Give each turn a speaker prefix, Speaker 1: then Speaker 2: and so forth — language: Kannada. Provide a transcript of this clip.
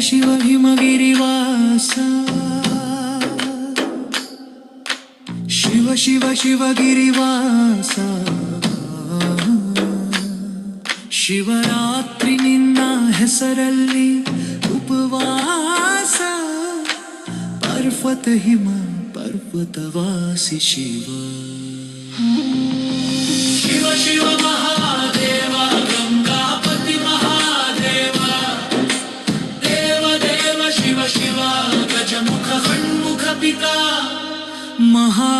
Speaker 1: ಶಿವ ಹಿಮಗಿರಿವಾಸ ಶಿವ ಶಿವ ಶಿವಗಿರಿವಾಸ ಶಿವರಾತ್ರಿ ನಿನ್ನ ಹೆಸರಲ್ಲಿ ಉಪವಾಸ ಪರ್ವತ ಹಿಮ ಪರ್ವತವಾಸಿ ಶಿವ ಶಿವ ಶಿವ ಮಹಾದೇವ ಗಂಗಾಪತಿ ಮಹಾದೇವ ದೇವ ದೇವ ಶಿವ ಶಿವ ಗಜಮುಖ ಷಣ್ಮುಖ ಪಿತಾ ಮಹಾ